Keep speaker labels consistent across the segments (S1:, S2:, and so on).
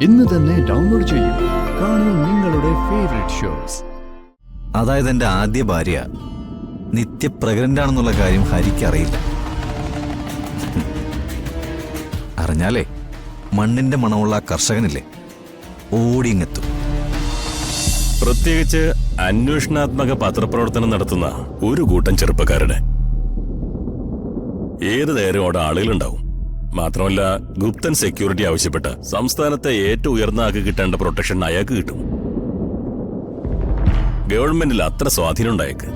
S1: ഇന്ന് തന്നെ ഡൗൺലോഡ് ചെയ്യൂ. കാണൂ നിങ്ങളുടെ ഫേവറേറ്റ് ഷോസ്.
S2: അതായത് എൻ്റെ ആദ്യ ഭാര്യ നിത്യപ്രഗ്നന്റാണെന്നുള്ള കാര്യം ഹരിക്ക് അറിയില്ല. അറിഞ്ഞാലേ മണ്ണിന്റെ മണമുള്ള കർഷകനില്ലേ ഓടിങ്ങെത്തും.
S3: പ്രത്യേകിച്ച് അന്വേഷണാത്മക പത്രപ്രവർത്തനം നടത്തുന്ന ഒരു കൂട്ടം ചെറുപ്പക്കാരുടെ ഏത് നേരം അവിടെ ആളുകളുണ്ടാവും. മാത്രമല്ല, ഗുപ്തൻ സെക്യൂരിറ്റി ആവശ്യപ്പെട്ട സംസ്ഥാനത്തെ ഏറ്റവും ഉയർന്ന ആൾക്ക് കിട്ടേണ്ട പ്രൊട്ടക്ഷൻ അയാൾക്ക് കിട്ടും. ഗവൺമെന്റിൽ അത്ര സ്വാധീനം ഉണ്ടായേക്ക്.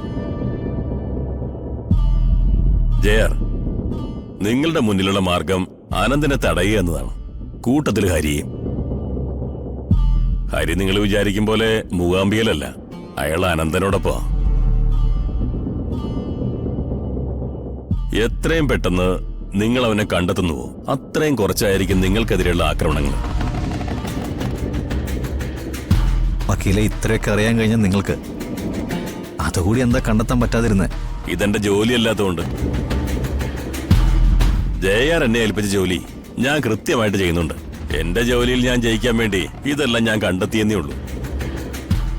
S3: ജയർ, നിങ്ങളുടെ മുന്നിലുള്ള മാർഗം ആനന്ദിനെ തടയുക എന്നതാണ്. കൂട്ടത്തിൽ ഹരിയും. ഹരി നിങ്ങൾ വിചാരിക്കും പോലെ മൂകാംബിയലല്ല, അയാൾ അനന്തനോടൊപ്പം. എത്രയും പെട്ടെന്ന് നിങ്ങൾ അവനെ കണ്ടെത്തുന്നുവോ അത്രയും കുറച്ചായിരിക്കും നിങ്ങൾക്കെതിരെയുള്ള ആക്രമണങ്ങൾ.
S2: വക്കീലെ, ഇത്രയൊക്കെ അറിയാൻ കഴിഞ്ഞ നിങ്ങൾക്ക് അതുകൂടി എന്താ കണ്ടെത്താൻ പറ്റാതിരുന്നേ?
S3: ഇതെന്റെ ജോലിയല്ലാത്തതുകൊണ്ട്. ജയയാർ എന്നെ ഏൽപ്പിച്ച ജോലി ഞാൻ കൃത്യമായിട്ട് ചെയ്യുന്നുണ്ട്. എന്റെ ജോലിയിൽ ഞാൻ ജയിക്കാൻ വേണ്ടി ഇതെല്ലാം ഞാൻ കണ്ടെത്തിയെന്നേ ഉള്ളൂ.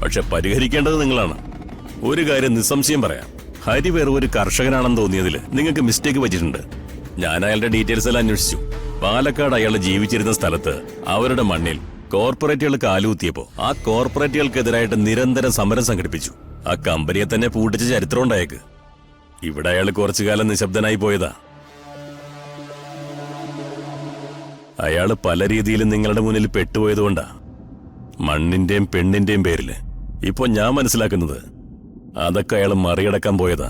S3: പക്ഷെ പരിഹരിക്കേണ്ടത് നിങ്ങളാണ്. ഒരു കാര്യം നിസ്സംശയം പറയാം, ഹരി വേറെ ഒരു കർഷകനാണെന്ന് തോന്നിയതിൽ നിങ്ങൾക്ക് മിസ്റ്റേക്ക് പറ്റിയിട്ടുണ്ട്. ഞാൻ അയാളുടെ ഡീറ്റെയിൽസ് എല്ലാം അന്വേഷിച്ചു. പാലക്കാട് അയാൾ ജീവിച്ചിരുന്ന സ്ഥലത്ത് അവരുടെ മണ്ണിൽ കോർപ്പറേറ്റുകൾ കാലുകുത്തിയപ്പോ ആ കോർപ്പറേറ്റുകൾക്കെതിരായിട്ട് നിരന്തരം സമരം സംഘടിപ്പിച്ചു. ആ കമ്പനിയെ തന്നെ പൂട്ടിച്ച ചരിത്രം ഉണ്ടായേക്ക്. ഇവിടെ അയാൾ കുറച്ചു കാലം നിശബ്ദനായി പോയതാ. അയാള് പല രീതിയിലും നിങ്ങളുടെ മുന്നിൽ പെട്ടുപോയതുകൊണ്ടാ മണ്ണിന്റെയും പെണ്ണിന്റെയും പേരില് ഇപ്പൊ ഞാൻ മനസ്സിലാക്കുന്നത് അതൊക്കെ അയാൾ മറികടക്കാൻ പോയതാ.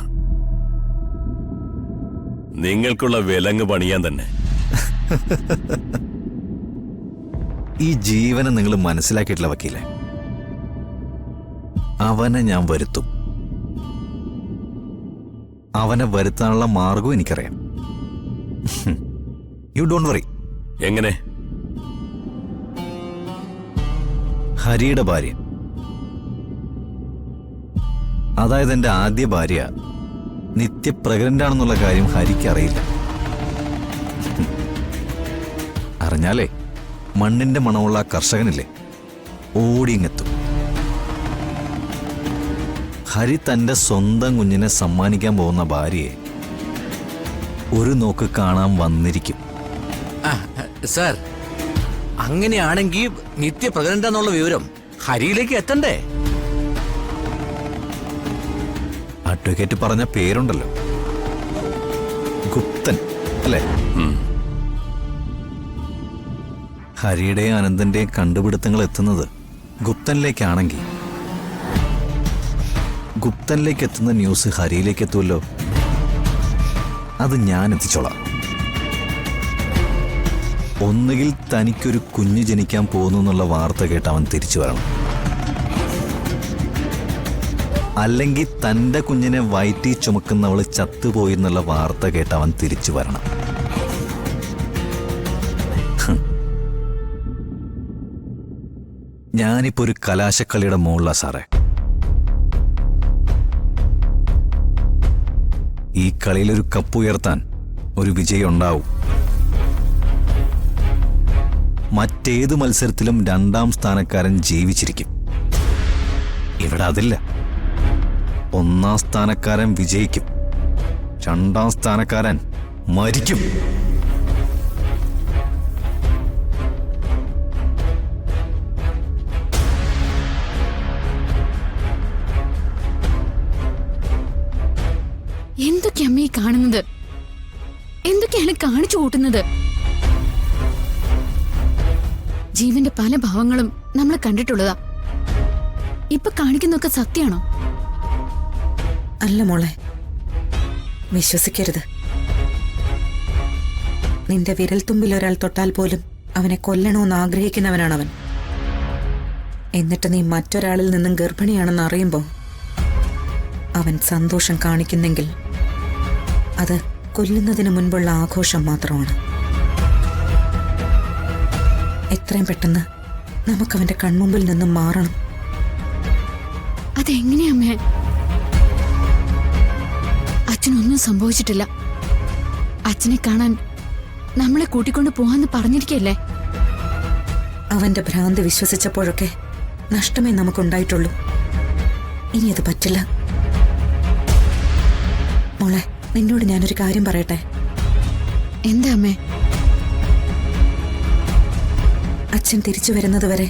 S3: നിങ്ങൾക്കുള്ള വിലങ്ങ് പണിയാൻ തന്നെ.
S2: ഈ ജീവനെ നിങ്ങൾ മനസ്സിലാക്കിയിട്ടില്ല വക്കീലെ. അവനെ ഞാൻ വരുത്തും. അവനെ വരുത്താനുള്ള മാർഗവും എനിക്കറിയാം. You don't worry.
S3: എങ്ങനെ?
S2: ഹരിയുടെ ഭാര്യ, അതായത് എൻ്റെ ആദ്യ ഭാര്യ നിത്യപ്രഗ്നന്റാണെന്നുള്ള കാര്യം ഹരിക്ക് അറിയില്ല. അറിഞ്ഞാലേ മണ്ണിന്റെ മണമുള്ള കർഷകനില്ലേ ഓടിങ്ങെത്തും. ഹരി തന്റെ സ്വന്തം കുഞ്ഞിനെ സമ്മാനിക്കാൻ പോകുന്ന ഭാര്യയെ ഒരു നോക്ക് കാണാൻ വന്നിരിക്കും.
S4: സാർ, അങ്ങനെയാണെങ്കിൽ നിത്യപ്രഗ്നന്റ് എന്നുള്ള വിവരം ഹരിയിലേക്ക് എത്തണ്ടേ?
S2: അഡ്വക്കേറ്റ് പറഞ്ഞ പേരുണ്ടല്ലോ, ഗുപ്തൻ അല്ലേ? ഹരിയുടെയും അനന്തന്റെയും കണ്ടുപിടുത്തങ്ങൾ എത്തുന്നത് ഗുപ്തനിലേക്കാണെങ്കിൽ ഗുപ്തനിലേക്ക് എത്തുന്ന ന്യൂസ് ഹരിയിലേക്ക് എത്തുമല്ലോ. അത് ഞാൻ എത്തിച്ചോളാം. ഒന്നുകിൽ തനിക്കൊരു കുഞ്ഞ് ജനിക്കാൻ പോകുന്നു എന്നുള്ള വാർത്ത കേട്ട് അവൻ തിരിച്ചു വരണം, അല്ലെങ്കിൽ തൻ്റെ കുഞ്ഞിനെ വയറ്റി ചുമക്കുന്നവള് ചത്തുപോയി എന്നുള്ള വാർത്ത കേട്ട് അവൻ തിരിച്ചു വരണം. ഞാനിപ്പോ ഒരു കലാശക്കളിയുടെ മുകളിലാ സാറേ. ഈ കളിയിലൊരു കപ്പ് ഉയർത്താൻ ഒരു വിജയം ഉണ്ടാവും. മറ്റേത് മത്സരത്തിലും രണ്ടാം സ്ഥാനക്കാരൻ ജീവിച്ചിരിക്കും. ഇവിടെ അതില്ല. ഒന്നാം സ്ഥാനക്കാരൻ വിജയിക്കും, രണ്ടാം സ്ഥാനക്കാരൻ മരിക്കും.
S5: എന്തൊക്കെയമ്മ ഈ കാണുന്നത്? എന്തൊക്കെയാണ് കാണിച്ചു കൂട്ടുന്നത്? ജീവന്റെ പല ഭാവങ്ങളും നമ്മൾ കണ്ടിട്ടുള്ളതാ. ഇപ്പൊ കാണിക്കുന്നൊക്കെ സത്യാണോ?
S6: അല്ല മോളെ, വിശ്വസിക്കരുത്. നിന്റെ വിരൽത്തുമ്പിൽ ഒരാൾ തൊട്ടാൽ പോലും അവനെ കൊല്ലണമെന്ന് ആഗ്രഹിക്കുന്നവനാണവൻ. എന്നിട്ട് നീ മറ്റൊരാളിൽ നിന്നും ഗർഭിണിയാണെന്ന് അറിയുമ്പോൾ അവൻ സന്തോഷം കാണിക്കുന്നെങ്കിൽ അത് കൊല്ലുന്നതിന് മുൻപുള്ള ആഘോഷം മാത്രമാണ്. എത്രയും പെട്ടെന്ന് നമുക്കവന്റെ കൺമുമ്പിൽ നിന്നും മാറണം.
S5: അതെങ്ങനെയമ്മേ? അച്ഛനൊന്നും സംഭവിച്ചിട്ടില്ല. അച്ഛനെ കാണാൻ നമ്മളെ കൂട്ടിക്കൊണ്ട് പോവാന്ന് പറഞ്ഞിരിക്കല്ലേ?
S6: അവന്റെ ഭ്രാന്ത് വിശ്വസിച്ചപ്പോഴൊക്കെ നഷ്ടമേ നമുക്കുണ്ടായിട്ടുള്ളൂ. ഇനി അത് പറ്റില്ല. മോളെ, നിന്നോട് ഞാനൊരു കാര്യം പറയട്ടെ.
S5: എന്താ അമ്മേ?
S6: അച്ഛൻ തിരിച്ചു വരുന്നതുവരെ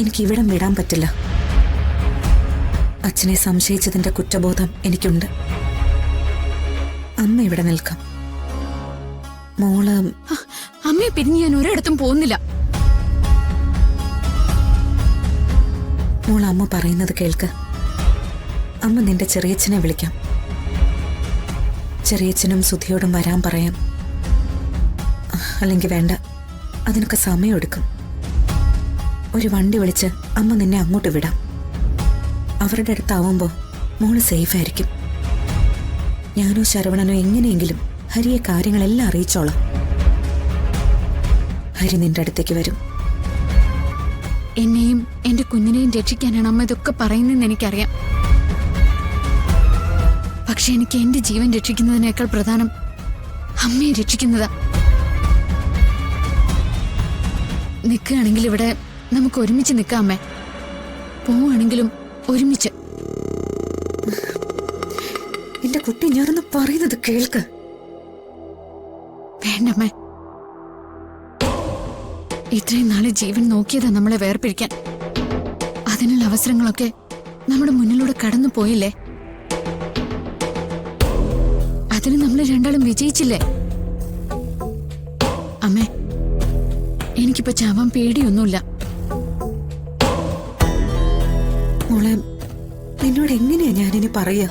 S6: എനിക്ക് ഇവിടം വിടാൻ പറ്റില്ല. അച്ഛനെ സംശയിച്ചതിന്റെ കുറ്റബോധം എനിക്കുണ്ട്. അമ്മ ഇവിടെ നിൽക്കാം. മോള്
S5: അമ്മയെ പിരിഞ്ഞ് ഞാൻ ഒരിടത്തും പോകുന്നില്ല.
S6: മോൾ അമ്മ പറയുന്നത് കേൾക്ക്. അമ്മ നിന്റെ ചെറിയച്ഛനെ വിളിക്കാം. ചെറിയച്ഛനും സുധിയോടും വരാൻ പറയാം. അല്ലെങ്കിൽ വേണ്ട, അതിനൊക്കെ സമയമെടുക്കും. ഒരു വണ്ടി വിളിച്ച് അമ്മ നിന്നെ അങ്ങോട്ട് വിടാം. അവരുടെ അടുത്താവുമ്പോൾ മോള് സേഫ് ആയിരിക്കും. ഞാനോ ശരവണനോ എങ്ങനെയെങ്കിലും ഹരിയെ കാര്യങ്ങളെല്ലാം അറിയിച്ചോളാം. ഹരി നിന്റെ അടുത്തേക്ക് വരും.
S5: എന്നെയും എന്റെ കുഞ്ഞിനെയും രക്ഷിക്കാനാണ് അമ്മ ഇതൊക്കെ പറയുന്നതെന്ന് എനിക്കറിയാം. പക്ഷെ എനിക്ക് എന്റെ ജീവൻ രക്ഷിക്കുന്നതിനേക്കാൾ പ്രധാനം അമ്മയെ രക്ഷിക്കുന്നതാ. നിൽക്കുകയാണെങ്കിൽ ഇവിടെ നമുക്ക് ഒരുമിച്ച് നിൽക്കാം അമ്മേ. പോവുകയാണെങ്കിലും ഒരുമിച്ച്.
S6: എന്റെ കുട്ടി, ഞാനൊന്ന് പറയുന്നത് കേൾക്ക്.
S5: വേണ്ടമ്മേ, ഇത്രയും നാളെ ജീവൻ നോക്കിയതാ നമ്മളെ വേർപിരിക്കാൻ. അതിനുള്ള അവസരങ്ങളൊക്കെ നമ്മുടെ മുന്നിലൂടെ കടന്നു പോയില്ലേ? അതിന് നമ്മൾ രണ്ടാളും വിജയിച്ചില്ലേ? അമ്മേ, എനിക്കിപ്പോ ചാവാൻ പേടിയൊന്നുമില്ല.
S6: മോളെ, നിന്നോട് എങ്ങനെയാ ഞാനിനി പറയാ?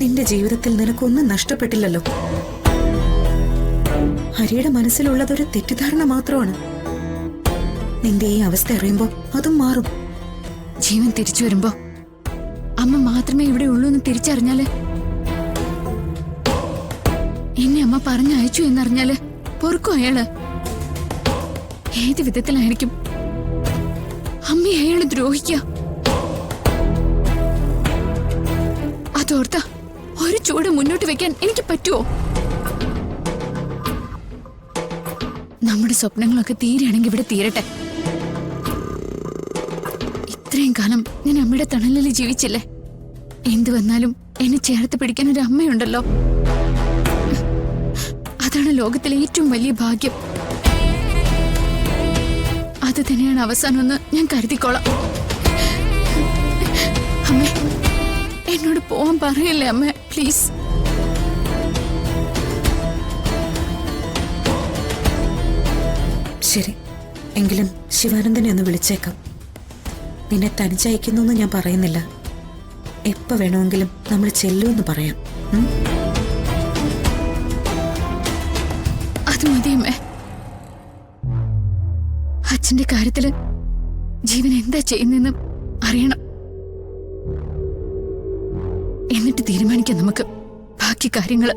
S6: നിന്റെ ജീവിതത്തിൽ നിനക്കൊന്നും നഷ്ടപ്പെട്ടില്ലല്ലോ. ഹരിയുടെ മനസ്സിലുള്ളതൊരു തെറ്റിദ്ധാരണ മാത്രമാണ്. നിന്റെ ഈ അവസ്ഥ അറിയുമ്പോ അതും മാറും.
S5: ജീവൻ തിരിച്ചു വരുമ്പോ അമ്മ മാത്രമേ ഇവിടെ ഉള്ളൂ എന്ന് തിരിച്ചറിഞ്ഞാല്, എന്നെ അമ്മ പറഞ്ഞയച്ചു എന്നറിഞ്ഞാല് പൊറുക്കും അയാള്. ഏത് വിധത്തിലായിരിക്കും അമ്മയെ അയാള് ദ്രോഹിക്കുക? അതോർത്ത ഒരു ചൂട് മുന്നോട്ട് വെക്കാൻ എനിക്ക് പറ്റുമോ? നമ്മുടെ സ്വപ്നങ്ങളൊക്കെ തീരെയാണെങ്കിൽ ഇവിടെ തീരട്ടെ. ഇത്രയും കാലം ഞാൻ അമ്മയുടെ തണലിൽ ജീവിച്ചില്ലേ? എന്തു വന്നാലും എന്നെ ചേർത്ത് പിടിക്കാൻ ഒരു അമ്മയുണ്ടല്ലോ. അതാണ് ലോകത്തിലെ ഏറ്റവും വലിയ ഭാഗ്യം. അത് തന്നെയാണ് അവസാനമെന്ന് ഞാൻ കരുതിക്കോളാം. അമ്മേ, എന്നോട് പോവാൻ പറയല്ലേ അമ്മേ, പ്ലീസ്.
S6: ശരി, എങ്കിലും ശിവാനന്ദനെ ഒന്ന് വിളിച്ചേക്കാം. നിന്നെ തനിച്ചയക്കുന്നു എന്ന് ഞാൻ പറയുന്നില്ല. എപ്പോ വേണമെങ്കിലും നമ്മൾ ചെല്ലുമെന്ന് പറയാം.
S5: അത് മതിയമ്മേ. അച്ഛന്റെ കാര്യത്തില് ജീവൻ എന്താ ചെയ്യുന്നെന്ന് അറിയണം. എന്നിട്ട് തീരുമാനിക്കാം നമുക്ക് ബാക്കി കാര്യങ്ങള്.